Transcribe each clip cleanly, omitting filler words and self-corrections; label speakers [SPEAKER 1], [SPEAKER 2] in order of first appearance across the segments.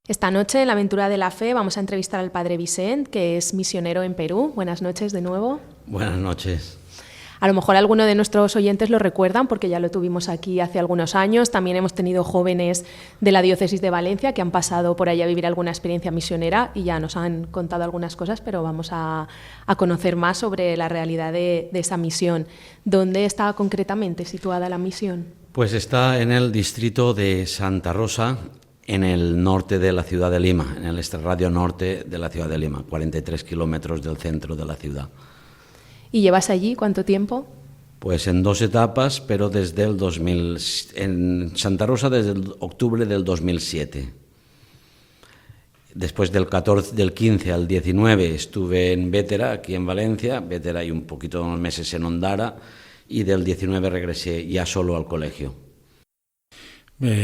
[SPEAKER 1] Esta noche en la Aventura de la Fe vamos a entrevistar al Padre Vicent, que es misionero en Perú. Buenas noches de nuevo.
[SPEAKER 2] Buenas noches.
[SPEAKER 1] A lo mejor alguno de nuestros oyentes lo recuerdan porque ya lo tuvimos aquí hace algunos años. También hemos tenido jóvenes de la diócesis de Valencia que han pasado por allá a vivir alguna experiencia misionera y ya nos han contado algunas cosas, pero vamos a conocer más sobre la realidad de esa misión. ¿Dónde está concretamente situada la misión?
[SPEAKER 2] Pues está en el distrito de Santa Rosa, en el norte de la ciudad de Lima, en el extrarradio norte de la ciudad de Lima, 43 kilómetros del centro de la ciudad.
[SPEAKER 1] ¿Y llevas allí cuánto tiempo?
[SPEAKER 2] Pues en 2 etapas, pero desde el 2000, en Santa Rosa desde el octubre del 2007. Después del 15 al 19 estuve en Bétera, aquí en Valencia, Bétera y un poquito unos meses en Ondara, y del 19 regresé ya solo al colegio.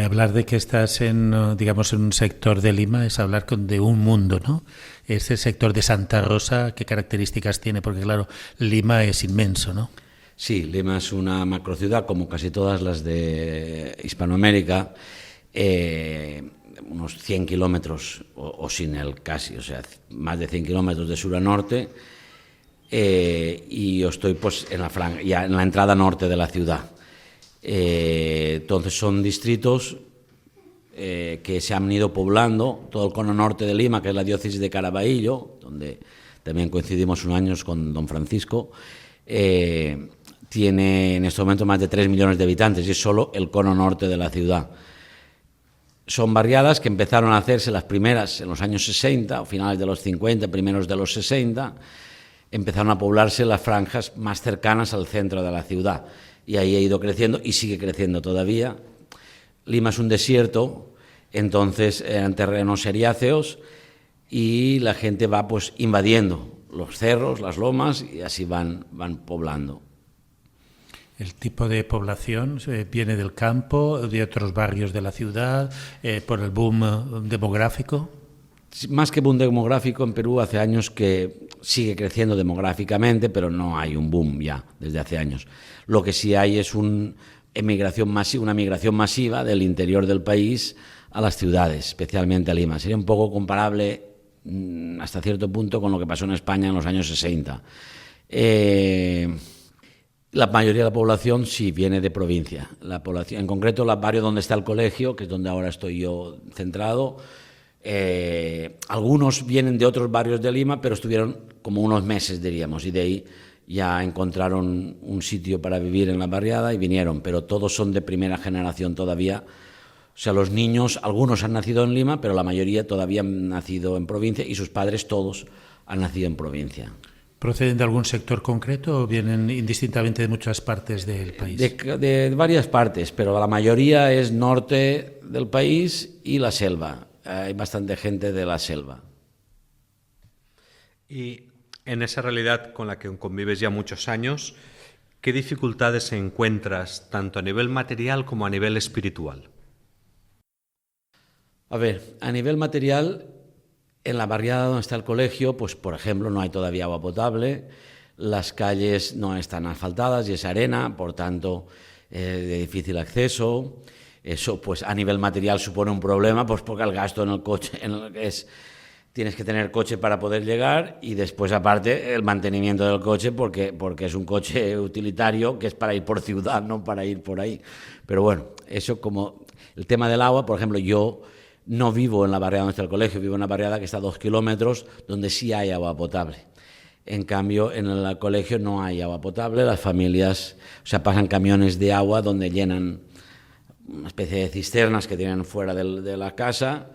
[SPEAKER 3] Hablar de que estás en, digamos, en un sector de Lima es hablar de un mundo, ¿no? Este sector de Santa Rosa, ¿qué características tiene? Porque, claro, Lima es inmenso, ¿no?
[SPEAKER 2] Sí, Lima es una macrociudad, como casi todas las de Hispanoamérica, unos 100 kilómetros, o sin el casi, o sea, más de 100 kilómetros de sur a norte, y yo estoy pues ya en la entrada norte de la ciudad. Entonces son distritos que se han ido poblando, todo el cono norte de Lima, que es la diócesis de Caraballo, donde también coincidimos unos años con don Francisco, tiene en este momento más de 3 millones de habitantes y es solo el cono norte de la ciudad. Son barriadas que empezaron a hacerse las primeras en los años 60, o finales de los 50, primeros de los 60, empezaron a poblarse las franjas más cercanas al centro de la ciudad. Y ahí ha ido creciendo y sigue creciendo todavía. Lima es un desierto, entonces eran terrenos eriáceos y la gente va pues invadiendo los cerros, las lomas y así van poblando.
[SPEAKER 3] ¿El tipo de población viene del campo, de otros barrios de la ciudad, por el boom demográfico?
[SPEAKER 2] Más que boom demográfico, en Perú hace años que sigue creciendo demográficamente, pero no hay un boom ya desde hace años. Lo que sí hay es una migración masiva del interior del país a las ciudades, especialmente a Lima. Sería un poco comparable hasta cierto punto con lo que pasó en España en los años 60. La mayoría de la población sí viene de provincia. La población, en concreto, el barrio donde está el colegio, que es donde ahora estoy yo centrado, algunos vienen de otros barrios de Lima, pero estuvieron como unos meses, diríamos, y de ahí ya encontraron un sitio para vivir en la barriada y vinieron, pero todos son de primera generación todavía. O sea, los niños, algunos han nacido en Lima, pero la mayoría todavía han nacido en provincia y sus padres todos han nacido en provincia.
[SPEAKER 3] ¿Proceden de algún sector concreto o vienen indistintamente de muchas partes del país?
[SPEAKER 2] De varias partes, pero la mayoría es norte del país y la selva. Hay bastante gente de la selva.
[SPEAKER 4] Y en esa realidad con la que convives ya muchos años, ¿qué dificultades encuentras tanto a nivel material como a nivel espiritual?
[SPEAKER 2] A ver, a nivel material, en la barriada donde está el colegio, pues por ejemplo no hay todavía agua potable, las calles no están asfaltadas y es arena, por tanto de difícil acceso. Eso pues a nivel material supone un problema, pues porque el gasto en el coche tienes que tener coche para poder llegar y después aparte el mantenimiento del coche porque es un coche utilitario que es para ir por ciudad, no para ir por ahí. Pero bueno, eso como el tema del agua, por ejemplo, yo no vivo en la barriada donde está el colegio, vivo en una barriada que está a 2 kilómetros donde sí hay agua potable. En cambio, en el colegio no hay agua potable, las familias, o sea, pasan camiones de agua donde llenan una especie de cisternas que tienen fuera de la casa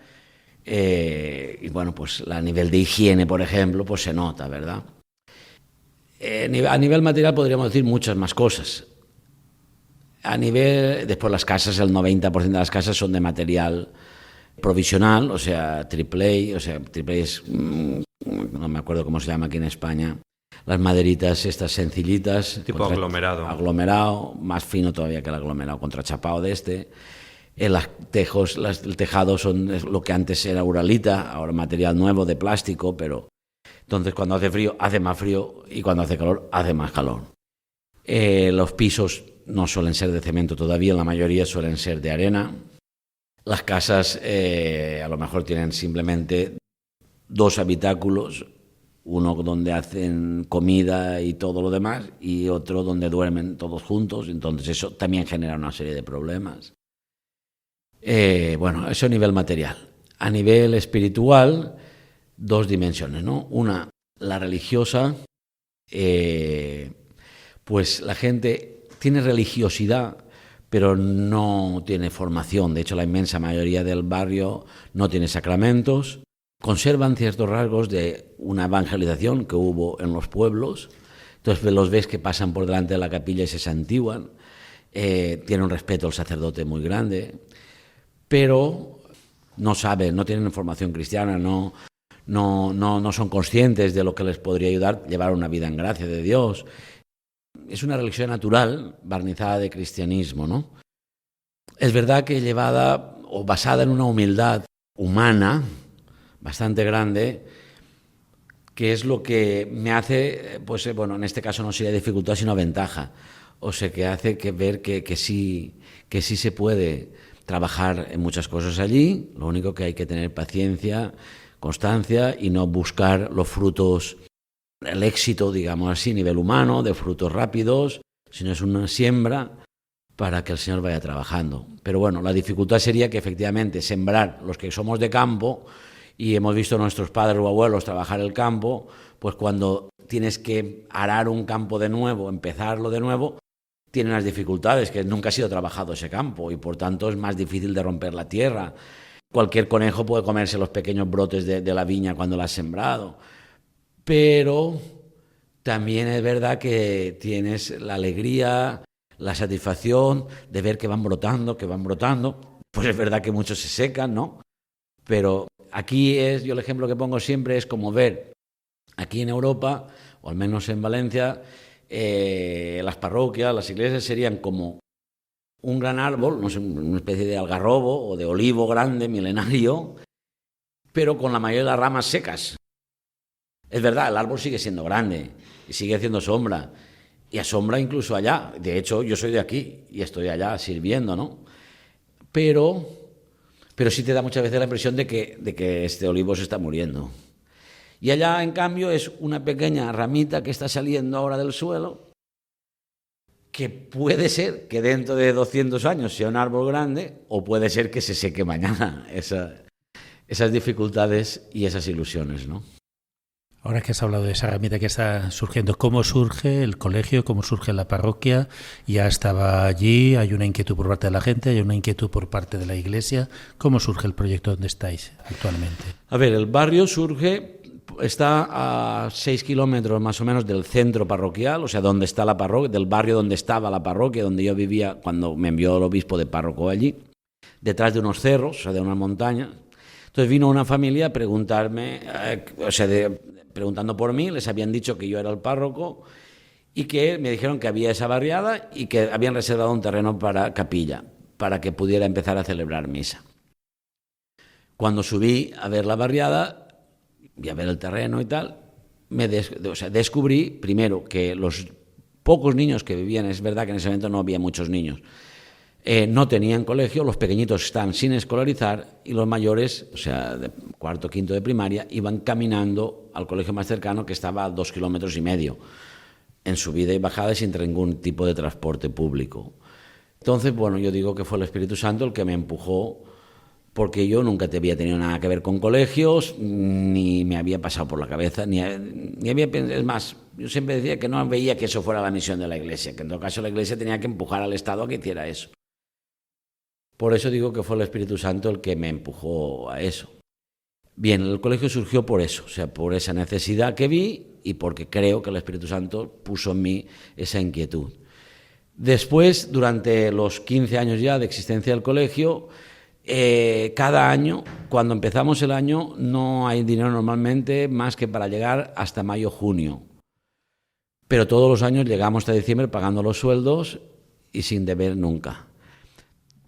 [SPEAKER 2] y bueno, pues a nivel de higiene, por ejemplo, pues se nota, ¿verdad? A nivel material podríamos decir muchas más cosas. Después las casas, el 90% de las casas son de material provisional, o sea, triple A es, no me acuerdo cómo se llama aquí en España, las maderitas estas sencillitas.
[SPEAKER 4] Tipo aglomerado.
[SPEAKER 2] Aglomerado, más fino todavía que el aglomerado, contrachapado de este. El tejado son lo que antes era uralita, ahora material nuevo de plástico, pero entonces cuando hace frío, hace más frío y cuando hace calor, hace más calor. Los pisos no suelen ser de cemento todavía, la mayoría suelen ser de arena. Las casas a lo mejor tienen simplemente 2 habitáculos, uno donde hacen comida y todo lo demás, y otro donde duermen todos juntos. Entonces eso también genera una serie de problemas. Bueno, eso a nivel material. A nivel espiritual, 2 dimensiones, ¿no? Una, la religiosa, pues la gente tiene religiosidad, pero no tiene formación. De hecho, la inmensa mayoría del barrio no tiene sacramentos. Conservan ciertos rasgos de una evangelización que hubo en los pueblos. Entonces los ves que pasan por delante de la capilla y se santiguan. Tienen un respeto al sacerdote muy grande, pero no saben, no tienen formación cristiana, no son conscientes de lo que les podría ayudar a llevar una vida en gracia de Dios. Es una religión natural, barnizada de cristianismo, ¿no? Es verdad que llevada o basada en una humildad humana bastante grande, que es lo que me hace, pues bueno, en este caso no sería dificultad sino ventaja, o sea, que hace ver que sí se puede trabajar en muchas cosas allí. Lo único que hay que tener paciencia, constancia y no buscar los frutos, el éxito, digamos así, a nivel humano, de frutos rápidos, sino es una siembra para que el Señor vaya trabajando. Pero bueno, la dificultad sería que efectivamente sembrar, los que somos de campo y hemos visto a nuestros padres o abuelos trabajar el campo, pues cuando tienes que arar un campo de nuevo, empezarlo de nuevo, tiene unas dificultades, que nunca ha sido trabajado ese campo y por tanto es más difícil de romper la tierra. Cualquier conejo puede comerse los pequeños brotes de la viña cuando la has sembrado, pero también es verdad que tienes la alegría, la satisfacción de ver que van brotando. Pues es verdad que muchos se secan, ¿no? Pero aquí yo el ejemplo que pongo siempre es como ver aquí en Europa, o al menos en Valencia, las parroquias, las iglesias serían como un gran árbol, no sé, una especie de algarrobo o de olivo grande, milenario, pero con la mayoría de las ramas secas. Es verdad, el árbol sigue siendo grande y sigue haciendo sombra, y asombra incluso allá. De hecho, yo soy de aquí y estoy allá sirviendo, ¿no? Pero sí te da muchas veces la impresión de que este olivo se está muriendo. Y allá, en cambio, es una pequeña ramita que está saliendo ahora del suelo, que puede ser que dentro de 200 años sea un árbol grande, o puede ser que se seque mañana. Esas dificultades y esas ilusiones, ¿no?
[SPEAKER 3] Ahora que has hablado de esa ramita que está surgiendo, ¿cómo surge el colegio? ¿Cómo surge la parroquia? Ya estaba allí, hay una inquietud por parte de la gente, hay una inquietud por parte de la iglesia. ¿Cómo surge el proyecto donde estáis actualmente?
[SPEAKER 2] A ver, el barrio está a 6 kilómetros más o menos del centro parroquial, o sea, donde está la parroquia, del barrio donde estaba la parroquia, donde yo vivía cuando me envió el obispo de párroco allí, detrás de unos cerros, o sea, de unas montañas. Entonces vino una familia a preguntarme, preguntando por mí, les habían dicho que yo era el párroco y que me dijeron que había esa barriada y que habían reservado un terreno para capilla, para que pudiera empezar a celebrar misa. Cuando subí a ver la barriada y a ver el terreno y tal, descubrí primero que los pocos niños que vivían, es verdad que en ese momento no había muchos niños, no tenían colegio, los pequeñitos están sin escolarizar y los mayores, o sea, de cuarto, quinto de primaria, iban caminando al colegio más cercano, que estaba a 2,5 kilómetros, en subida y bajada sin ningún tipo de transporte público. Entonces, bueno, yo digo que fue el Espíritu Santo el que me empujó, porque yo nunca había tenido nada que ver con colegios, ni me había pasado por la cabeza, ni había pensado. Es más, yo siempre decía que no veía que eso fuera la misión de la Iglesia, que en todo caso la Iglesia tenía que empujar al Estado a que hiciera eso. Por eso digo que fue el Espíritu Santo el que me empujó a eso. Bien, el colegio surgió por eso, o sea, por esa necesidad que vi y porque creo que el Espíritu Santo puso en mí esa inquietud. Después, durante los 15 años ya de existencia del colegio, cada año, cuando empezamos el año, no hay dinero normalmente más que para llegar hasta mayo-junio. Pero todos los años llegamos hasta diciembre pagando los sueldos y sin deber nunca.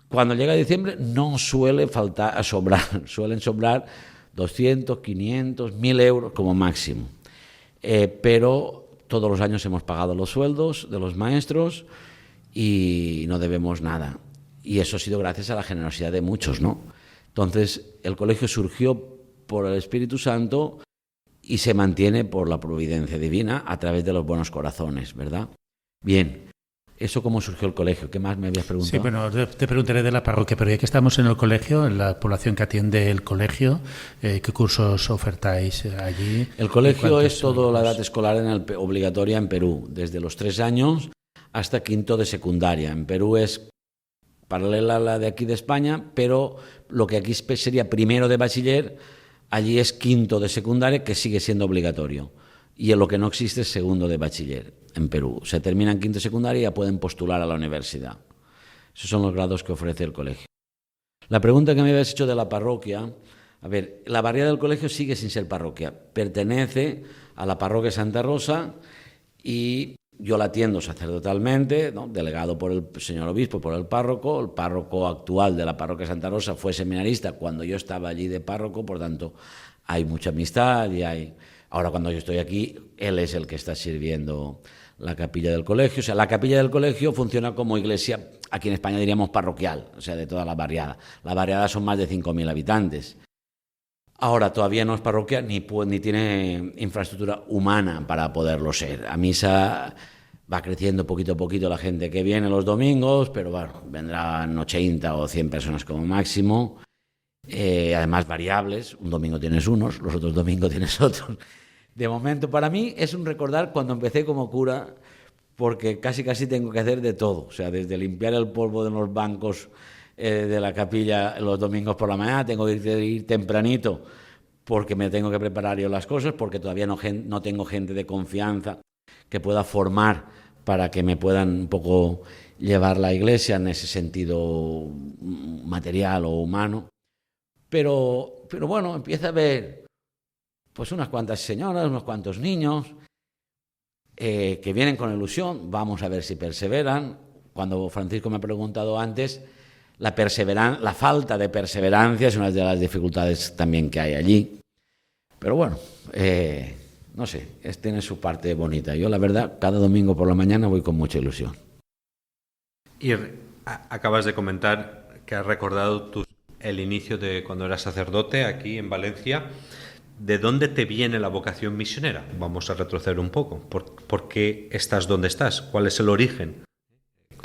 [SPEAKER 2] Cuando llega diciembre no suele sobrar, suelen sobrar 200, 500, 1.000 euros como máximo. Pero todos los años hemos pagado los sueldos de los maestros y no debemos nada. Y eso ha sido gracias a la generosidad de muchos, ¿no? Entonces, el colegio surgió por el Espíritu Santo y se mantiene por la providencia divina a través de los buenos corazones, ¿verdad? Bien, ¿eso cómo surgió el colegio? ¿Qué más me habías preguntado?
[SPEAKER 3] Sí, bueno, te preguntaré de la parroquia, pero ya que estamos en el colegio, en la población que atiende el colegio, ¿qué cursos ofertáis allí?
[SPEAKER 2] El colegio es toda la edad escolar obligatoria en Perú, desde los 3 años hasta quinto de secundaria. En Perú es paralela a la de aquí de España, pero lo que aquí sería primero de bachiller, allí es quinto de secundaria, que sigue siendo obligatorio. Y en lo que no existe es segundo de bachiller en Perú. Se termina en quinto de secundaria y ya pueden postular a la universidad. Esos son los grados que ofrece el colegio. La pregunta que me habías hecho de la parroquia, a ver, la barriada del colegio sigue sin ser parroquia. Pertenece a la parroquia Santa Rosa y yo la atiendo sacerdotalmente, ¿no? Delegado por el señor obispo, por el párroco actual de la parroquia Santa Rosa fue seminarista cuando yo estaba allí de párroco, por tanto hay mucha amistad y hay... Ahora cuando yo estoy aquí, él es el que está sirviendo la capilla del colegio. O sea, la capilla del colegio funciona como iglesia, aquí en España diríamos parroquial, o sea, de toda la barriada. La barriada son más de 5.000 habitantes. Ahora todavía no es parroquia ni tiene infraestructura humana para poderlo ser. A misa va creciendo poquito a poquito la gente que viene los domingos, pero bueno, vendrán 80 o 100 personas como máximo. Además variables, un domingo tienes unos, los otros domingos tienes otros. De momento para mí es un recordar cuando empecé como cura, porque casi tengo que hacer de todo, o sea, desde limpiar el polvo de los bancos de la capilla los domingos por la mañana, tengo que ir tempranito porque me tengo que preparar yo las cosas, porque todavía no tengo gente de confianza que pueda formar para que me puedan un poco llevar la iglesia en ese sentido material o humano. Pero bueno, empieza a haber pues unas cuantas señoras, unos cuantos niños que vienen con ilusión, vamos a ver si perseveran. Cuando Francisco me ha preguntado antes, la falta de perseverancia es una de las dificultades también que hay allí. Pero bueno, no sé, tiene su parte bonita. Yo la verdad, cada domingo por la mañana voy con mucha ilusión.
[SPEAKER 4] Y acabas de comentar que has recordado el inicio de cuando eras sacerdote aquí en Valencia. ¿De dónde te viene la vocación misionera? Vamos a retroceder un poco. ¿Por qué estás donde estás? ¿Cuál es el origen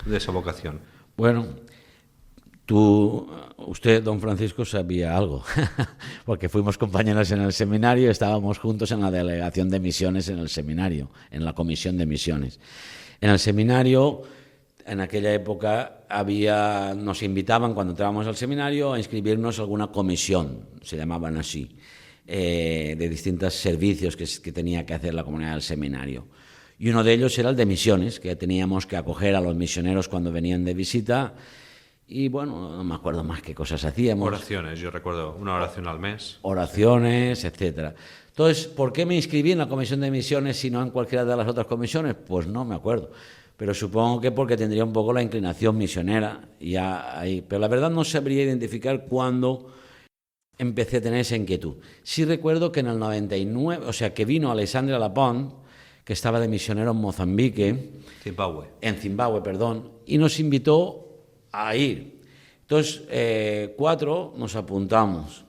[SPEAKER 4] de esa vocación?
[SPEAKER 2] Bueno, usted, don Francisco, sabía algo, porque fuimos compañeros en el seminario, estábamos juntos en la delegación de misiones en el seminario, en la comisión de misiones. En el seminario, en aquella época, nos invitaban cuando entrábamos al seminario a inscribirnos a alguna comisión, se llamaban así, de distintos servicios que tenía que hacer la comunidad del seminario. Y uno de ellos era el de misiones, que teníamos que acoger a los misioneros cuando venían de visita. Y bueno, no me acuerdo más qué cosas hacíamos.
[SPEAKER 4] Oraciones, yo recuerdo una oración al mes.
[SPEAKER 2] Oraciones, etcétera. Entonces, ¿por qué me inscribí en la comisión de misiones y no en cualquiera de las otras comisiones? Pues no me acuerdo. Pero supongo que porque tendría un poco la inclinación misionera ya ahí. Pero la verdad no sabría identificar cuándo empecé a tener esa inquietud. Sí recuerdo que en el 99, o sea, que vino Alexandre Lapont, que estaba de misionero en Mozambique. En Zimbabue, perdón, y nos invitó a ir. Entonces, 4 nos apuntamos.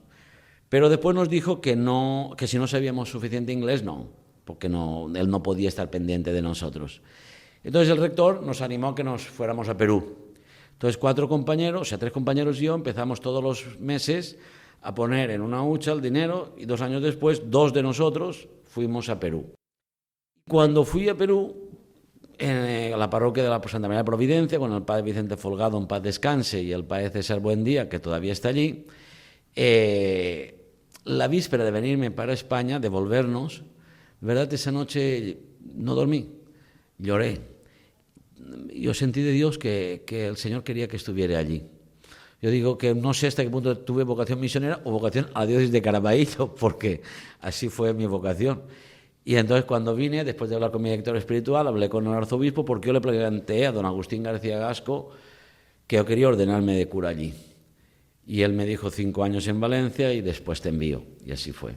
[SPEAKER 2] Pero después nos dijo que si no sabíamos suficiente inglés, no, porque él no podía estar pendiente de nosotros. Entonces el rector nos animó a que nos fuéramos a Perú. Entonces 4 compañeros, o sea, 3 compañeros y yo, empezamos todos los meses a poner en una hucha el dinero y 2 años después, 2 de nosotros fuimos a Perú. Cuando fui a Perú, en la parroquia de la Santa María de Providencia, con el padre Vicente Folgado, en paz descanse, y el padre César Buendía, que todavía está allí, la víspera de venirme para España, de volvernos, ¿verdad? Esa noche no dormí, lloré. Yo sentí de Dios que el Señor quería que estuviera allí. Yo digo que no sé hasta qué punto tuve vocación misionera o vocación a la diócesis de Caraballo, porque así fue mi vocación. Y entonces cuando vine, después de hablar con mi director espiritual, hablé con el arzobispo porque yo le planteé a don Agustín García Gasco que yo quería ordenarme de cura allí. Y él me dijo 5 años en Valencia y después te envío. Y así fue.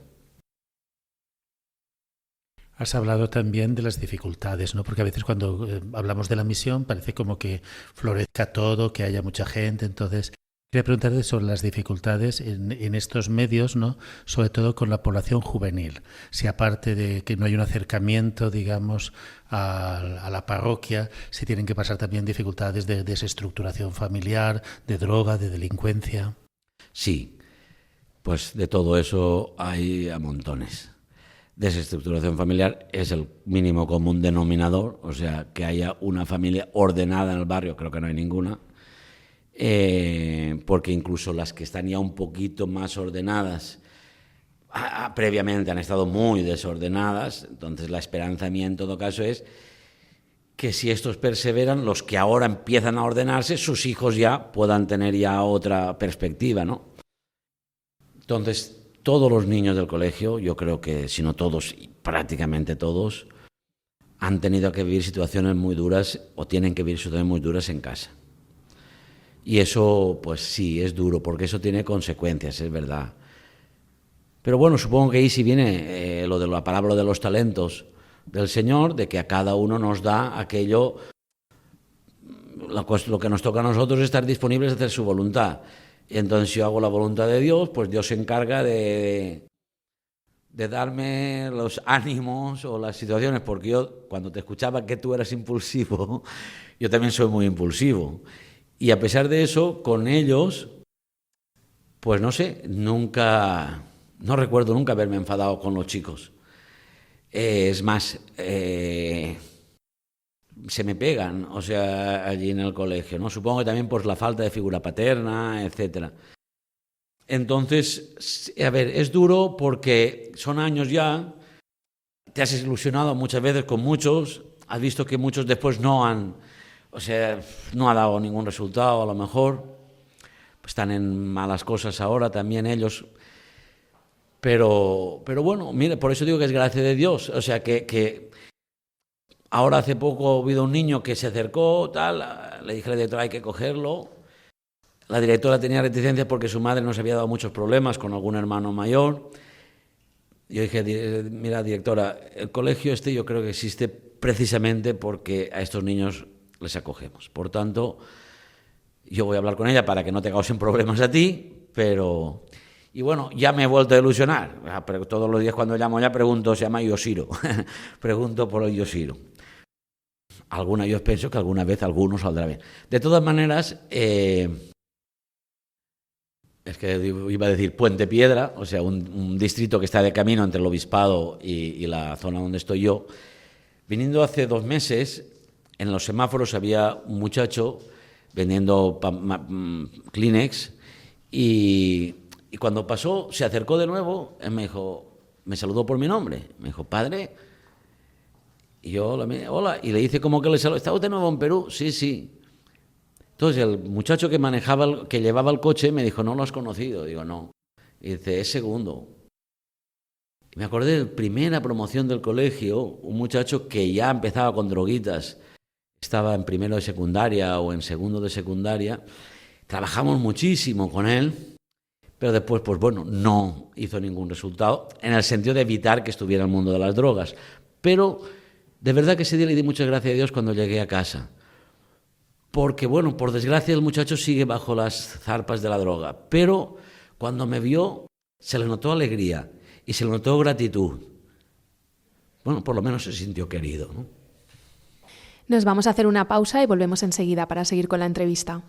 [SPEAKER 3] Has hablado también de las dificultades, ¿no? Porque a veces cuando hablamos de la misión parece como que florezca todo, que haya mucha gente. Entonces, quería preguntarte sobre las dificultades en estos medios, ¿no? Sobre todo con la población juvenil. Si aparte de que no hay un acercamiento, digamos, a la parroquia, si tienen que pasar también dificultades de desestructuración familiar, de droga, de delincuencia.
[SPEAKER 2] Sí, pues de todo eso hay a montones. Desestructuración familiar es el mínimo común denominador, o sea, que haya una familia ordenada en el barrio, creo que no hay ninguna, porque incluso las que están ya un poquito más ordenadas, previamente han estado muy desordenadas, entonces la esperanza mía en todo caso es que si estos perseveran, los que ahora empiezan a ordenarse, sus hijos ya puedan tener ya otra perspectiva, ¿no? Entonces, todos los niños del colegio, yo creo que si no todos, prácticamente todos, han tenido que vivir situaciones muy duras o tienen que vivir situaciones muy duras en casa. Y eso, pues sí, es duro, porque eso tiene consecuencias, es verdad. Pero bueno, supongo que ahí sí viene lo de la parábola de los talentos del Señor, de que a cada uno nos da aquello, lo que nos toca a nosotros es estar disponibles a hacer su voluntad. Y entonces si yo hago la voluntad de Dios, pues Dios se encarga de darme los ánimos o las situaciones, porque yo cuando te escuchaba que tú eras impulsivo, yo también soy muy impulsivo. Y a pesar de eso, con ellos, pues no sé, no recuerdo nunca haberme enfadado con los chicos. Es más, se me pegan, o sea, allí en el colegio, ¿no? Supongo que también por la falta de figura paterna, etcétera. Entonces, a ver, es duro porque son años ya, te has ilusionado muchas veces con muchos, has visto que muchos después no ha dado ningún resultado, a lo mejor, pues están en malas cosas ahora también ellos. Pero bueno, mire, por eso digo que es gracia de Dios, o sea, que ahora hace poco ha habido un niño que se acercó, le dije a la directora, hay que cogerlo. La directora tenía reticencias porque su madre nos había dado muchos problemas con algún hermano mayor. Yo dije, mira, directora, el colegio yo creo que existe precisamente porque a estos niños les acogemos. Por tanto, yo voy a hablar con ella para que no te causen problemas a ti, pero... Y bueno, ya me he vuelto a ilusionar. Todos los días cuando llamo ya pregunto, se llama Yoshiro. Pregunto por el Yoshiro. Yo pienso que alguna vez alguno saldrá bien. De todas maneras, es que iba a decir Puente Piedra, o sea, un distrito que está de camino entre el obispado y la zona donde estoy yo. Viniendo hace 2 meses, en los semáforos había un muchacho vendiendo Kleenex y cuando pasó, se acercó de nuevo, él me saludó por mi nombre, me dijo, padre, y yo, hola, y le hice como que le saludó, ¿está usted de nuevo en Perú? Sí, sí. Entonces el muchacho que llevaba el coche me dijo, ¿no lo has conocido? Digo, no. Y dice, es segundo. Y me acordé de la primera promoción del colegio, un muchacho que ya empezaba con droguitas, estaba en primero de secundaria o en segundo de secundaria, trabajamos muchísimo con él, pero después, pues bueno, no hizo ningún resultado, en el sentido de evitar que estuviera en el mundo de las drogas. Pero de verdad que ese día le di muchas gracias a Dios cuando llegué a casa. Porque, bueno, por desgracia el muchacho sigue bajo las zarpas de la droga. Pero cuando me vio, se le notó alegría y se le notó gratitud. Bueno, por lo menos se sintió querido, ¿no?
[SPEAKER 1] Nos vamos a hacer una pausa y volvemos enseguida para seguir con la entrevista.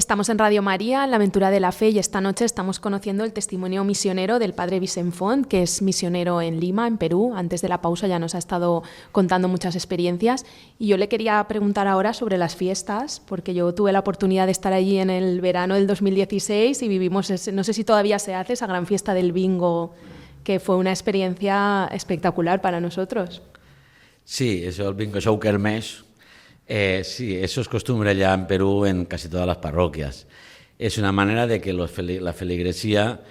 [SPEAKER 1] Estamos en Radio María, en la Aventura de la Fe, y esta noche estamos conociendo el testimonio misionero del padre Vicent Font, que es misionero en Lima, en Perú. Antes de la pausa ya nos ha estado contando muchas experiencias. Y yo le quería preguntar ahora sobre las fiestas, porque yo tuve la oportunidad de estar allí en el verano del 2016 y vivimos, no sé si todavía se hace, esa gran fiesta del bingo, que fue una experiencia espectacular para nosotros.
[SPEAKER 2] Sí, eso, el bingo show kermés. Sí, eso es costumbre ya en Perú en casi todas las parroquias. Es una manera de que la feligresía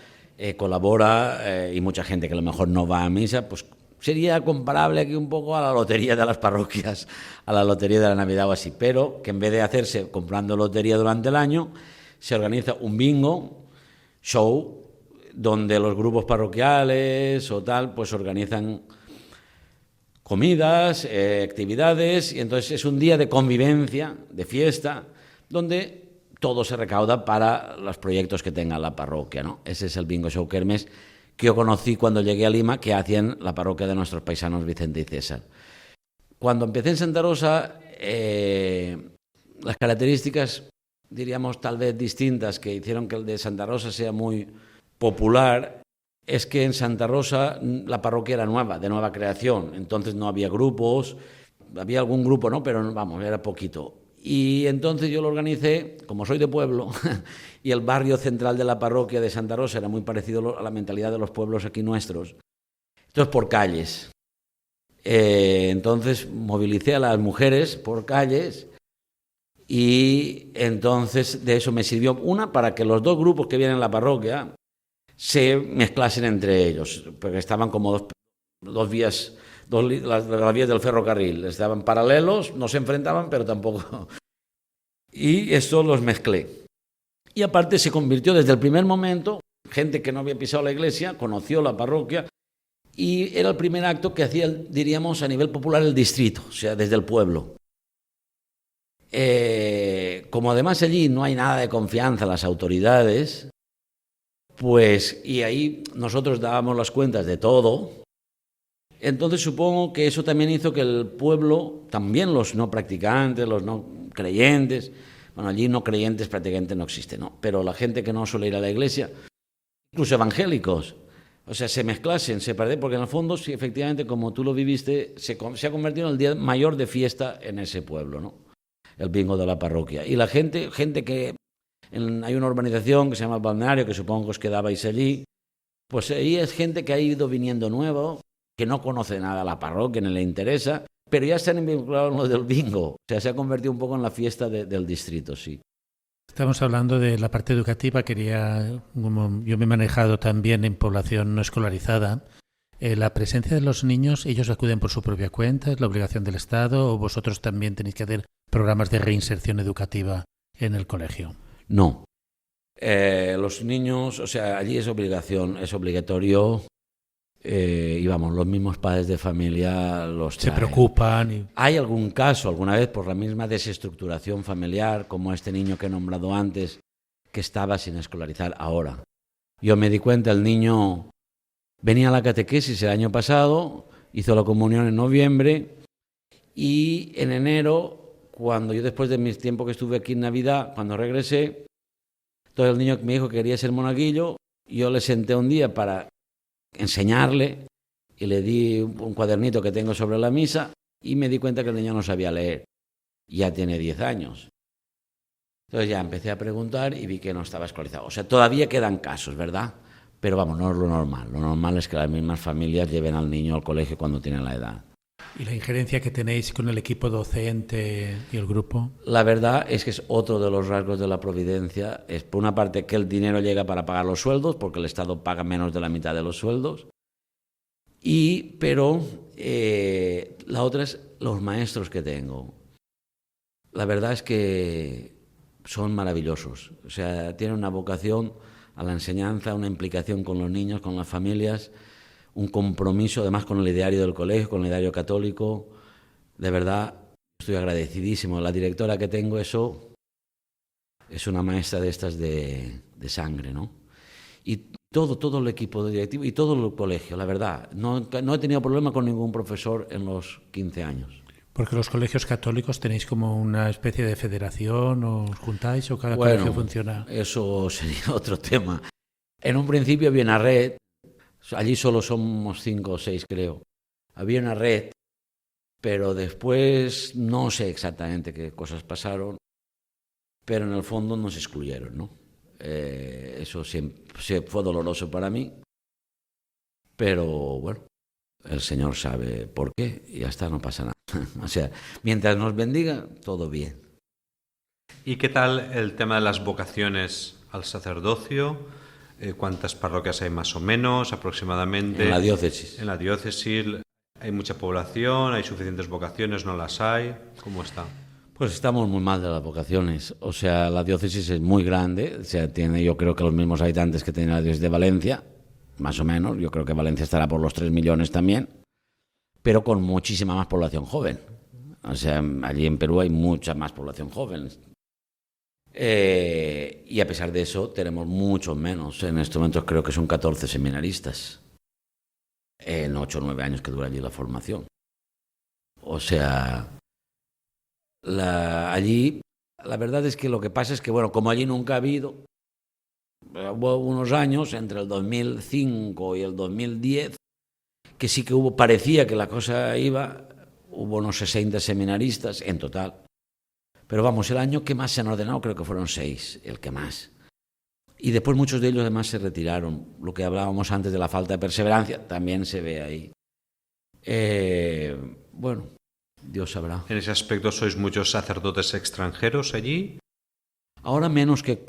[SPEAKER 2] colabora y mucha gente que a lo mejor no va a misa, pues sería comparable aquí un poco a la lotería de las parroquias, a la lotería de la Navidad o así, pero que en vez de hacerse comprando lotería durante el año, se organiza un bingo show donde los grupos parroquiales o tal pues organizan comidas, actividades, y entonces es un día de convivencia, de fiesta, donde todo se recauda para los proyectos que tenga la parroquia, ¿no? Ese es el bingo show kermés que yo conocí cuando llegué a Lima, que hacían la parroquia de nuestros paisanos Vicente y César. Cuando empecé en Santa Rosa, las características, diríamos, tal vez distintas, que hicieron que el de Santa Rosa sea muy popular, es que en Santa Rosa la parroquia era nueva, de nueva creación, entonces no había grupos, había algún grupo, ¿no? Pero vamos, era poquito. Y entonces yo lo organicé, como soy de pueblo, y el barrio central de la parroquia de Santa Rosa era muy parecido a la mentalidad de los pueblos aquí nuestros. Entonces, por calles. Entonces movilicé a las mujeres por calles y entonces de eso me sirvió una para que los dos grupos que vienen en la parroquia se mezclasen entre ellos, porque estaban como dos vías, las vías del ferrocarril, estaban paralelos, no se enfrentaban, pero tampoco. Y esto los mezclé. Y aparte se convirtió desde el primer momento, gente que no había pisado la iglesia, conoció la parroquia, y era el primer acto que hacía, diríamos, a nivel popular el distrito, o sea, desde el pueblo. Como además allí no hay nada de confianza en las autoridades, pues, y ahí nosotros dábamos las cuentas de todo, entonces supongo que eso también hizo que el pueblo, también los no practicantes, los no creyentes, bueno, allí no creyentes prácticamente no existen, ¿no? Pero la gente que no suele ir a la iglesia, incluso evangélicos, o sea, se mezclasen, se perdieron, porque en el fondo, sí, efectivamente, como tú lo viviste, se ha convertido en el día mayor de fiesta en ese pueblo, ¿no? El bingo de la parroquia. Y la gente que... hay una urbanización que se llama El Balneario, que supongo que os quedabais allí, pues ahí es gente que ha ido viniendo nuevo, que no conoce nada a la parroquia, ni le interesa, pero ya se han vinculado en lo del bingo. O sea, se ha convertido un poco en la fiesta del distrito, sí.
[SPEAKER 3] Estamos hablando de la parte educativa. Como yo me he manejado también en población no escolarizada, la presencia de los niños, ¿ellos acuden por su propia cuenta? ¿Es la obligación del Estado? ¿O vosotros también tenéis que hacer programas de reinserción educativa en el colegio?
[SPEAKER 2] No. Los niños, o sea, allí es obligación, es obligatorio, y vamos, los mismos padres de familia los traen.
[SPEAKER 3] Se preocupan.
[SPEAKER 2] Hay algún caso, alguna vez, por la misma desestructuración familiar, como este niño que he nombrado antes, que estaba sin escolarizar ahora. Yo me di cuenta, el niño venía a la catequesis el año pasado, hizo la comunión en noviembre, y en enero, cuando yo después de mi tiempo que estuve aquí en Navidad, cuando regresé, todo el niño me dijo que quería ser monaguillo, yo le senté un día para enseñarle y le di un cuadernito que tengo sobre la misa y me di cuenta que el niño no sabía leer. Ya tiene 10 años. Entonces ya empecé a preguntar y vi que no estaba escolarizado. O sea, todavía quedan casos, ¿verdad? Pero vamos, no es lo normal. Lo normal es que las mismas familias lleven al niño al colegio cuando tiene la edad.
[SPEAKER 3] ¿Y la injerencia que tenéis con el equipo docente y el grupo?
[SPEAKER 2] La verdad es que es otro de los rasgos de la providencia. Es por una parte que el dinero llega para pagar los sueldos, porque el Estado paga menos de la mitad de los sueldos. Pero la otra es los maestros que tengo. La verdad es que son maravillosos. O sea, tienen una vocación a la enseñanza, una implicación con los niños, con las familias, un compromiso además con el ideario del colegio, con el ideario católico. De verdad, estoy agradecidísimo. La directora que tengo, eso es una maestra de estas de sangre, ¿no? Y todo el equipo directivo y todo el colegio, la verdad. No he tenido problema con ningún profesor en los 15 años.
[SPEAKER 3] Porque los colegios católicos tenéis como una especie de federación, o os juntáis, o cada colegio funciona.
[SPEAKER 2] Eso sería otro tema. En un principio había una red, allí solo somos 5 o 6 creo, había una red, pero después no sé exactamente qué cosas pasaron, pero en el fondo nos excluyeron, ¿no? Eso siempre fue doloroso para mí, pero bueno, el Señor sabe por qué y ya está, no pasa nada. O sea, mientras nos bendiga, todo bien.
[SPEAKER 4] ¿Y qué tal el tema de las vocaciones al sacerdocio? ¿Cuántas parroquias hay más o menos aproximadamente?
[SPEAKER 2] En la diócesis.
[SPEAKER 4] En la diócesis hay mucha población, hay suficientes vocaciones, no las hay. ¿Cómo está?
[SPEAKER 2] Pues estamos muy mal de las vocaciones. O sea, la diócesis es muy grande, o sea, tiene yo creo que los mismos habitantes que tiene la diócesis de Valencia, más o menos. Yo creo que Valencia estará por los 3 millones también, pero con muchísima más población joven. O sea, allí en Perú hay mucha más población joven. Y a pesar de eso, tenemos mucho menos. En estos momentos creo que son 14 seminaristas en 8 o 9 años que dura allí la formación. O sea, allí la verdad es que lo que pasa es que, bueno, como allí nunca ha habido, hubo unos años, entre el 2005 y el 2010, que sí que parecía que la cosa hubo unos 60 seminaristas en total. Pero vamos, el año que más se han ordenado creo que fueron 6, el que más. Y después muchos de ellos además se retiraron. Lo que hablábamos antes de la falta de perseverancia también se ve ahí. Bueno, Dios sabrá.
[SPEAKER 4] En ese aspecto, ¿sois muchos sacerdotes extranjeros allí?
[SPEAKER 2] Ahora menos que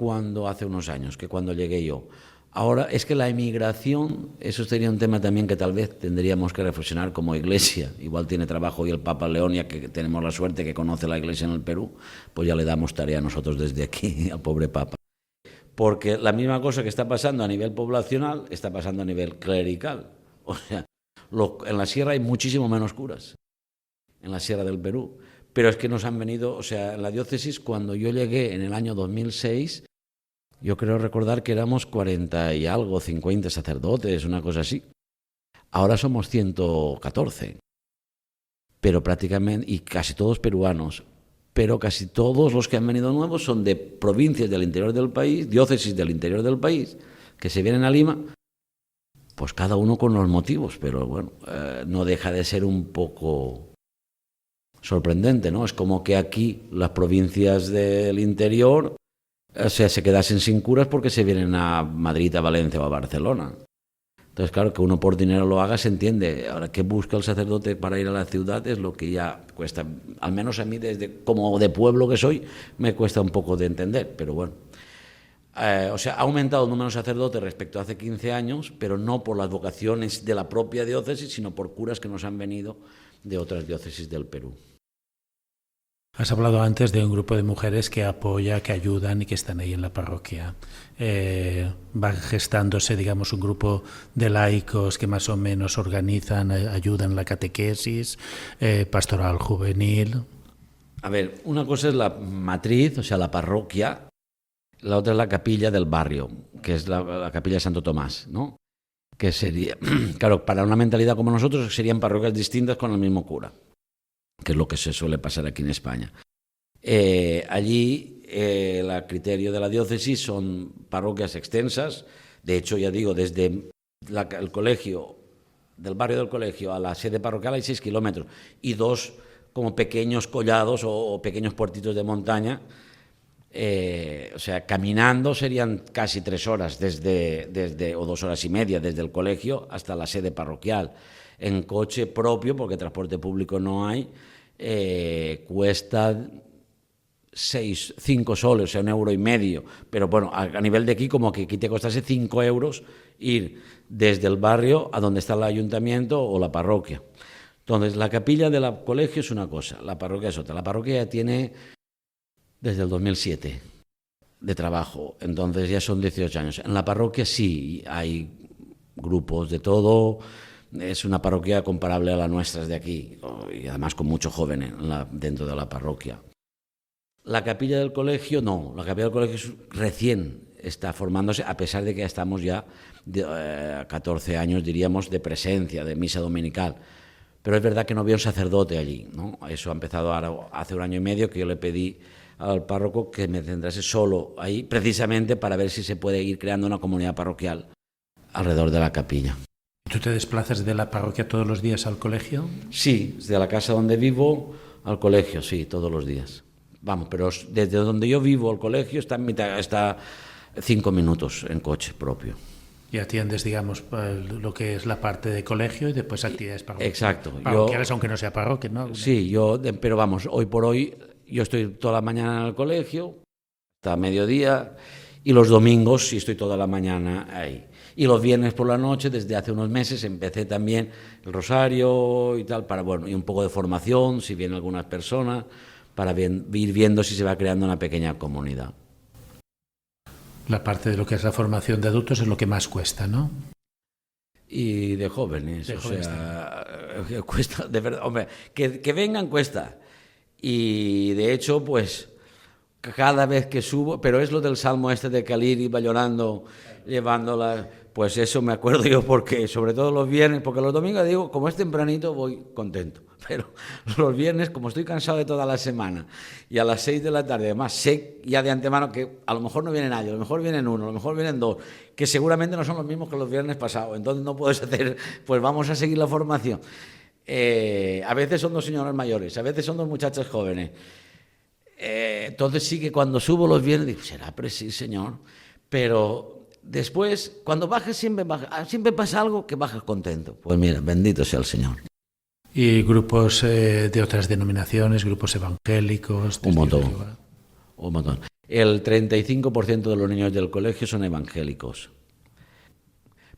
[SPEAKER 2] hace unos años, que cuando llegué yo. Ahora es que la emigración, eso sería un tema también que tal vez tendríamos que reflexionar como Iglesia. Igual tiene trabajo hoy el Papa León, ya que tenemos la suerte que conoce la Iglesia en el Perú, pues ya le damos tarea a nosotros desde aquí al pobre Papa. Porque la misma cosa que está pasando a nivel poblacional está pasando a nivel clerical. O sea, en la sierra hay muchísimo menos curas, en la sierra del Perú. Pero es que nos han venido, o sea, en la diócesis, cuando yo llegué en el año 2006, yo creo recordar que éramos 40 y algo, 50 sacerdotes, una cosa así. Ahora somos 114, pero prácticamente, y casi todos peruanos, pero casi todos los que han venido nuevos son de provincias del interior del país, diócesis del interior del país, que se vienen a Lima, pues cada uno con los motivos, pero bueno, no deja de ser un poco sorprendente, ¿no? Es como que aquí las provincias del interior, o sea, se quedasen sin curas porque se vienen a Madrid, a Valencia o a Barcelona. Entonces, claro, que uno por dinero lo haga se entiende. Ahora, ¿qué busca el sacerdote para ir a la ciudad? Es lo que ya cuesta, al menos a mí, como de pueblo que soy, me cuesta un poco de entender, pero bueno. O sea, ha aumentado el número de sacerdotes respecto a hace 15 años, pero no por las vocaciones de la propia diócesis, sino por curas que nos han venido de otras diócesis del Perú.
[SPEAKER 3] Has hablado antes de un grupo de mujeres que apoya, que ayudan y que están ahí en la parroquia. Va gestándose, digamos, un grupo de laicos que más o menos organizan, ayudan en la catequesis, pastoral juvenil.
[SPEAKER 2] A ver, una cosa es la matriz, o sea, la parroquia, la otra es la capilla del barrio, que es la capilla de Santo Tomás, ¿no? Que sería, claro, para una mentalidad como nosotros serían parroquias distintas con el mismo cura, que es lo que se suele pasar aquí en España. Allí, el criterio de la diócesis son parroquias extensas. De hecho, ya digo, desde el colegio, del barrio del colegio a la sede parroquial hay 6 kilómetros y 2 como pequeños collados o pequeños puertitos de montaña. O sea, caminando serían casi 3 horas o 2 horas y media desde el colegio hasta la sede parroquial. En coche propio, porque transporte público no hay, cuesta 5 soles, o sea, 1,5 €. Pero bueno, a nivel de aquí, como que aquí te costase 5 € ir desde el barrio a donde está el ayuntamiento o la parroquia. Entonces, la capilla del colegio es una cosa, la parroquia es otra. La parroquia ya tiene desde el 2007 de trabajo, entonces ya son 18 años. En la parroquia sí hay grupos de todo. Es una parroquia comparable a las nuestras de aquí, y además con muchos jóvenes dentro de la parroquia. La capilla del colegio no, la capilla del colegio recién está formándose, a pesar de que estamos ya 14 años, diríamos, de presencia, de misa dominical. Pero es verdad que no había un sacerdote allí, ¿no? Eso ha empezado ahora, hace 1 año y medio, que yo le pedí al párroco que me centrase solo ahí, precisamente para ver si se puede ir creando una comunidad parroquial alrededor de la capilla.
[SPEAKER 3] ¿Tú te desplazas de la parroquia todos los días al colegio?
[SPEAKER 2] Sí, desde la casa donde vivo al colegio, sí, todos los días. Vamos, pero desde donde yo vivo al colegio está 5 minutos en coche propio.
[SPEAKER 3] Y atiendes, digamos, lo que es la parte de colegio y después actividades parroquiales.
[SPEAKER 2] Exacto.
[SPEAKER 3] Parroquiales, aunque no sea parroquia, ¿no?
[SPEAKER 2] Sí, pero vamos, hoy por hoy yo estoy toda la mañana en el colegio, hasta mediodía, y los domingos sí estoy toda la mañana ahí. Y los viernes por la noche, desde hace unos meses, empecé también el rosario y tal, y un poco de formación, si vienen algunas personas, para ir viendo si se va creando una pequeña comunidad.
[SPEAKER 3] La parte de lo que es la formación de adultos es lo que más cuesta, ¿no?
[SPEAKER 2] Y de jóvenes, cuesta, de verdad, hombre, que vengan cuesta. Y de hecho, pues, cada vez que subo, pero es lo del salmo este de Calir iba llorando, llevándola, pues eso me acuerdo yo, porque sobre todo los viernes, porque los domingos digo, como es tempranito voy contento, pero los viernes, como estoy cansado de toda la semana, y a las 6 de la tarde, además sé ya de antemano que a lo mejor no viene nadie, a lo mejor vienen uno, a lo mejor vienen dos, que seguramente no son los mismos que los viernes pasados, entonces no puedes hacer, pues vamos a seguir la formación. A veces son 2 señoras mayores, a veces son 2 muchachas jóvenes. Entonces sí que cuando subo los viernes digo, será sí, señor, pero después, cuando bajas siempre pasa algo que bajas contento. Pues mira, bendito sea el Señor.
[SPEAKER 3] ¿Y grupos de otras denominaciones, grupos evangélicos?
[SPEAKER 2] Un montón. El 35% de los niños del colegio son evangélicos.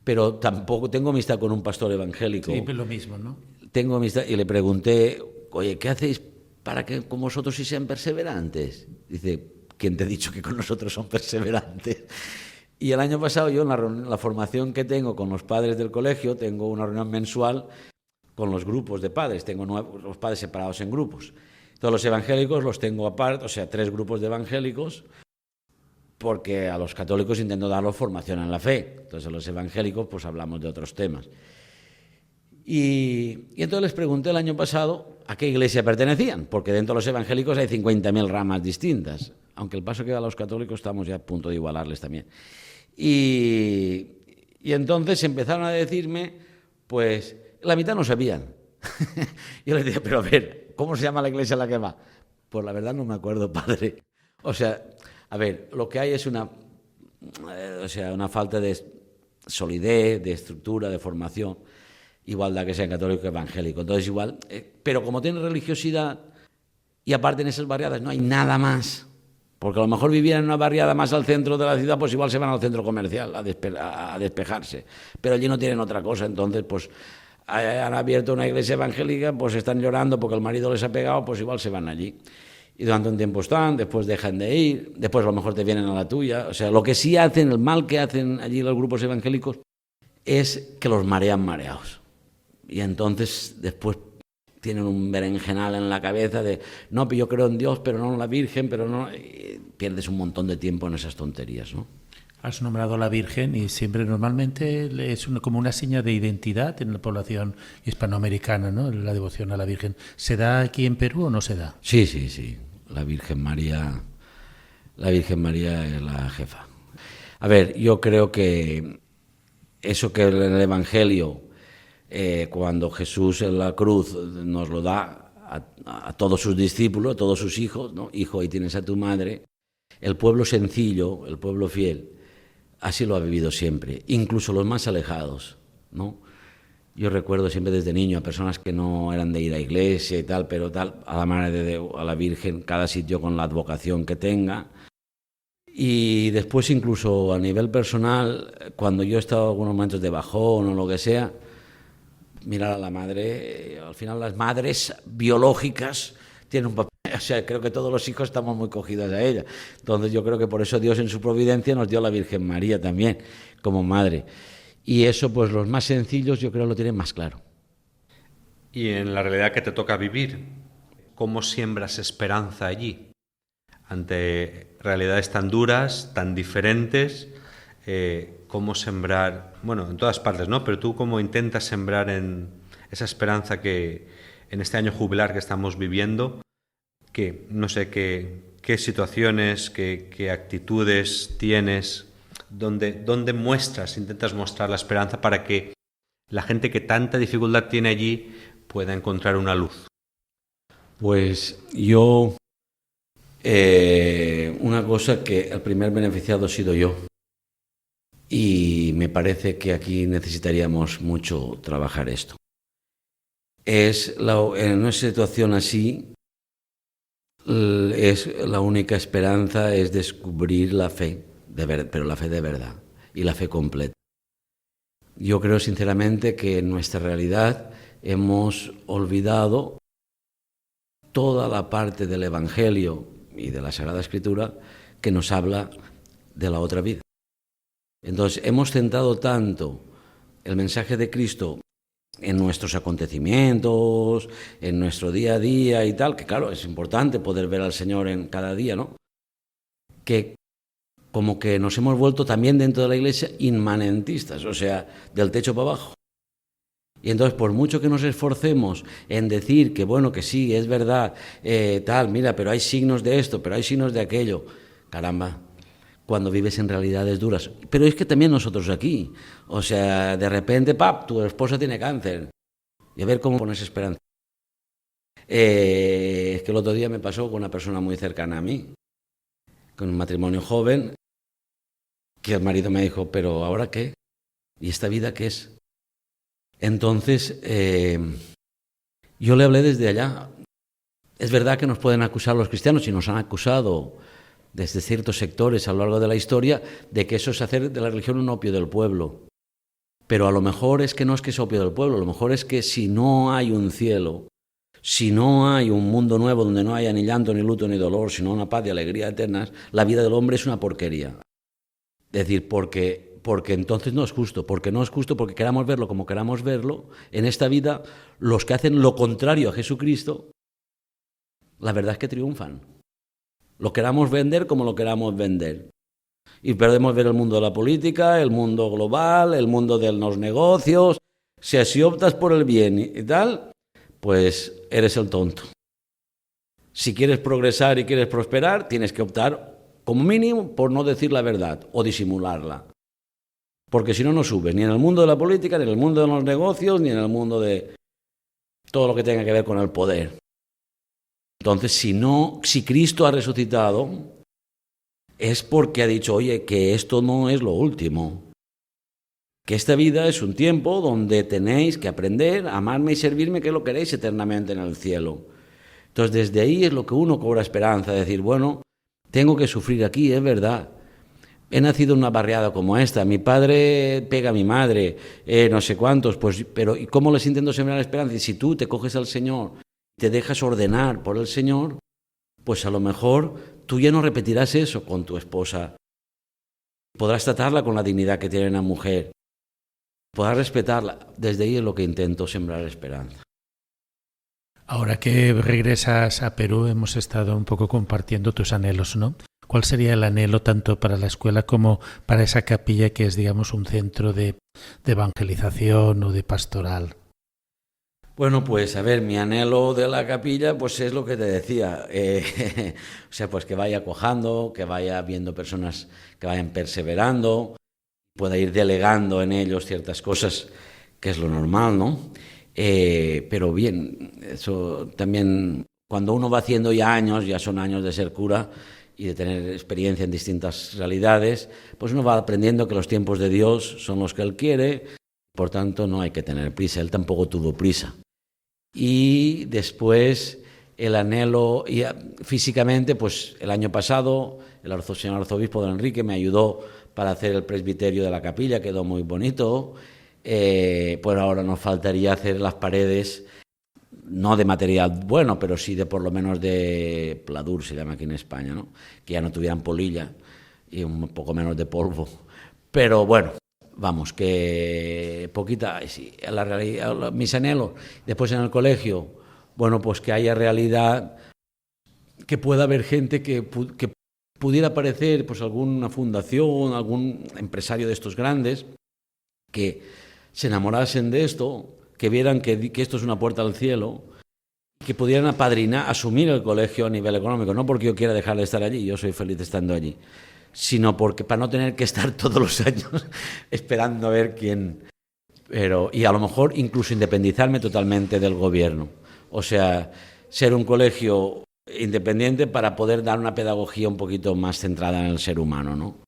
[SPEAKER 2] Pero tampoco tengo amistad con un pastor evangélico.
[SPEAKER 3] Sí, lo mismo, ¿no?
[SPEAKER 2] Tengo amistad y le pregunté, oye, ¿qué hacéis para que con vosotros sí sean perseverantes? Dice, ¿quién te ha dicho que con nosotros son perseverantes? Y el año pasado yo en la formación que tengo con los padres del colegio, tengo una reunión mensual con los grupos de padres, tengo los padres separados en grupos. Todos los evangélicos los tengo aparte, o sea, 3 grupos de evangélicos, porque a los católicos intento darles formación en la fe. Entonces a los evangélicos pues hablamos de otros temas. Y entonces les pregunté el año pasado a qué iglesia pertenecían, porque dentro de los evangélicos hay 50.000 ramas distintas, aunque el paso que da a los católicos estamos ya a punto de igualarles también. Y entonces empezaron a decirme, pues la mitad no sabían. Yo les dije, pero a ver, ¿cómo se llama la iglesia a la que va? Pues la verdad no me acuerdo, padre. O sea, a ver, lo que hay es una falta de solidez, de estructura, de formación, igualdad que sea católico que evangélico. Entonces igual, pero como tiene religiosidad y aparte en esas barriadas no hay nada más, porque a lo mejor vivían en una barriada más al centro de la ciudad, pues igual se van al centro comercial a despejarse, pero allí no tienen otra cosa, entonces pues han abierto una iglesia evangélica, pues están llorando porque el marido les ha pegado, pues igual se van allí. Y durante un tiempo están, después dejan de ir, después a lo mejor te vienen a la tuya. O sea, lo que sí hacen, el mal que hacen allí los grupos evangélicos es que los marean mareados. Y entonces después tienen un berenjenal en la cabeza de, no, yo creo en Dios, pero no en la Virgen, pero no... Y pierdes un montón de tiempo en esas tonterías, ¿no?
[SPEAKER 3] Has nombrado a la Virgen y siempre normalmente es como una seña de identidad en la población hispanoamericana, ¿no? La devoción a la Virgen. ¿Se da aquí en Perú o no se da?
[SPEAKER 2] Sí. La Virgen María es la jefa. A ver, yo creo que eso que en el Evangelio, cuando Jesús en la cruz nos lo da a todos sus discípulos, a todos sus hijos, ¿no? Hijo, ahí tienes a tu madre. El pueblo sencillo, el pueblo fiel, así lo ha vivido siempre, incluso los más alejados, ¿no? Yo recuerdo siempre desde niño a personas que no eran de ir a iglesia y tal, pero tal, a la Madre de Dios, a la Virgen, cada sitio con la advocación que tenga. Y después incluso a nivel personal, cuando yo he estado en algunos momentos de bajón o lo que sea, mirar a la madre, al final las madres biológicas tienen un papel. O sea, creo que todos los hijos estamos muy cogidos a ella. Entonces yo creo que por eso Dios en su providencia nos dio a la Virgen María también, como madre. Y eso, pues los más sencillos yo creo lo tienen más claro.
[SPEAKER 4] Y en la realidad que te toca vivir, ¿cómo siembras esperanza allí? Ante realidades tan duras, tan diferentes, ¿cómo sembrar? Bueno, en todas partes, ¿no? Pero tú, ¿cómo intentas sembrar en esa esperanza que en este año jubilar que estamos viviendo, que no sé qué situaciones, qué actitudes tienes, donde intentas mostrar la esperanza para que la gente que tanta dificultad tiene allí pueda encontrar una luz.
[SPEAKER 2] Pues yo, una cosa que el primer beneficiado he sido yo, y me parece que aquí necesitaríamos mucho trabajar esto. En una situación así, la única esperanza es descubrir la fe, pero la fe de verdad y la fe completa. Yo creo sinceramente que en nuestra realidad hemos olvidado toda la parte del Evangelio y de la Sagrada Escritura que nos habla de la otra vida. Entonces, hemos centrado tanto el mensaje de Cristo en nuestros acontecimientos, en nuestro día a día y tal, que claro, es importante poder ver al Señor en cada día, ¿no? Que como que nos hemos vuelto también dentro de la Iglesia inmanentistas, o sea, del techo para abajo. Y entonces, por mucho que nos esforcemos en decir que, bueno, que sí, es verdad, tal, mira, pero hay signos de esto, pero hay signos de aquello, caramba, cuando vives en realidades duras. Pero es que también nosotros aquí, o sea, de repente, tu esposa tiene cáncer, y a ver cómo pones esperanza. Es que el otro día me pasó con una persona muy cercana a mí, con un matrimonio joven, que el marido me dijo, ¿pero ahora qué? ¿Y esta vida qué es? Entonces, yo le hablé desde allá. Es verdad que nos pueden acusar los cristianos, y nos han acusado desde ciertos sectores a lo largo de la historia, de que eso es hacer de la religión un opio del pueblo. Pero a lo mejor es que no es que es opio del pueblo, a lo mejor es que si no hay un cielo, si no hay un mundo nuevo donde no haya ni llanto, ni luto, ni dolor, sino una paz y alegría eternas, la vida del hombre es una porquería. Es decir, porque entonces no es justo, porque queramos verlo como queramos verlo, en esta vida los que hacen lo contrario a Jesucristo, la verdad es que triunfan. Lo queramos vender como lo queramos vender. Y podemos ver el mundo de la política, el mundo global, el mundo de los negocios. Si optas por el bien y tal, pues eres el tonto. Si quieres progresar y quieres prosperar, tienes que optar, como mínimo, por no decir la verdad o disimularla. Porque si no, no subes ni en el mundo de la política, ni en el mundo de los negocios, ni en el mundo de todo lo que tenga que ver con el poder. Entonces, si Cristo ha resucitado, es porque ha dicho, oye, que esto no es lo último. Que esta vida es un tiempo donde tenéis que aprender a amarme y servirme, que lo queréis eternamente en el cielo. Entonces, desde ahí es lo que uno cobra esperanza, decir, bueno, tengo que sufrir aquí, es verdad. He nacido en una barriada como esta, mi padre pega a mi madre, no sé cuántos, pero ¿y cómo les intento sembrar esperanza? Y si tú te coges al Señor, te dejas ordenar por el Señor, pues a lo mejor tú ya no repetirás eso con tu esposa. Podrás tratarla con la dignidad que tiene una mujer. Podrás respetarla. Desde ahí es lo que intento sembrar esperanza.
[SPEAKER 3] Ahora que regresas a Perú, hemos estado un poco compartiendo tus anhelos, ¿no? ¿Cuál sería el anhelo tanto para la escuela como para esa capilla que es, digamos, un centro de evangelización o de pastoral?
[SPEAKER 2] Bueno, pues a ver, mi anhelo de la capilla pues es lo que te decía, o sea, pues que vaya cuajando, que vaya viendo personas que vayan perseverando, pueda ir delegando en ellos ciertas cosas, que es lo normal, ¿no? Pero bien, eso también, cuando uno va haciendo ya años, ya son años de ser cura y de tener experiencia en distintas realidades, pues uno va aprendiendo que los tiempos de Dios son los que Él quiere, por tanto no hay que tener prisa, Él tampoco tuvo prisa. Y después el anhelo, y físicamente, pues el año pasado el señor arzobispo don Enrique me ayudó para hacer el presbiterio de la capilla, quedó muy bonito. Pues ahora nos faltaría hacer las paredes, no de material bueno, pero sí de por lo menos de pladur, se llama aquí en España, ¿no? Que ya no tuvieran polilla y un poco menos de polvo. Pero bueno, vamos, que poquita, sí, la realidad, mis anhelos. Después en el colegio, bueno, pues que haya realidad, que pueda haber gente que pudiera aparecer, pues alguna fundación, algún empresario de estos grandes, que se enamorasen de esto, que vieran que esto es una puerta al cielo, que pudieran apadrinar, asumir el colegio a nivel económico, no porque yo quiera dejar de estar allí, yo soy feliz estando allí, sino porque para no tener que estar todos los años esperando a ver quién... y a lo mejor incluso independizarme totalmente del gobierno. O sea, ser un colegio independiente para poder dar una pedagogía un poquito más centrada en el ser humano, ¿no?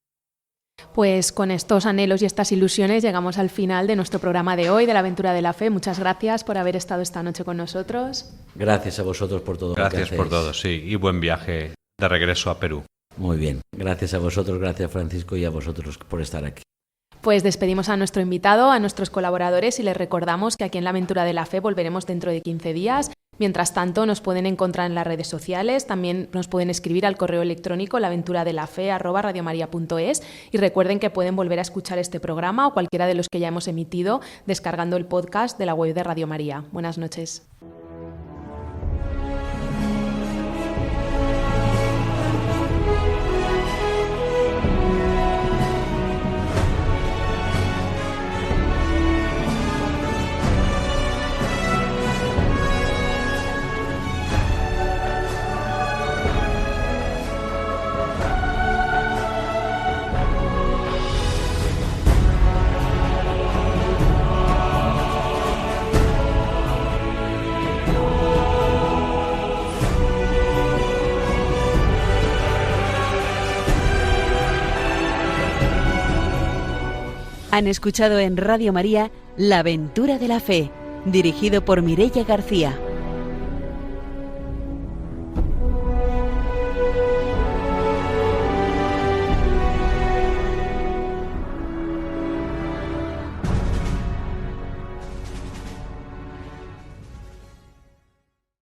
[SPEAKER 1] Pues con estos anhelos y estas ilusiones llegamos al final de nuestro programa de hoy, de la Aventura de la Fe. Muchas gracias por haber estado esta noche con nosotros.
[SPEAKER 2] Gracias a vosotros por todo.
[SPEAKER 4] Gracias por todo, sí, y buen viaje de regreso a Perú.
[SPEAKER 2] Muy bien, gracias a vosotros, gracias Francisco y a vosotros por estar aquí.
[SPEAKER 1] Pues despedimos a nuestro invitado, a nuestros colaboradores y les recordamos que aquí en la Aventura de la Fe volveremos dentro de 15 días. Mientras tanto, nos pueden encontrar en las redes sociales, también nos pueden escribir al correo electrónico laventuradelafe@radiomaria.es y recuerden que pueden volver a escuchar este programa o cualquiera de los que ya hemos emitido descargando el podcast de la web de Radio María. Buenas noches.
[SPEAKER 5] Han escuchado en Radio María La Aventura de la Fe, dirigido por Mireia García.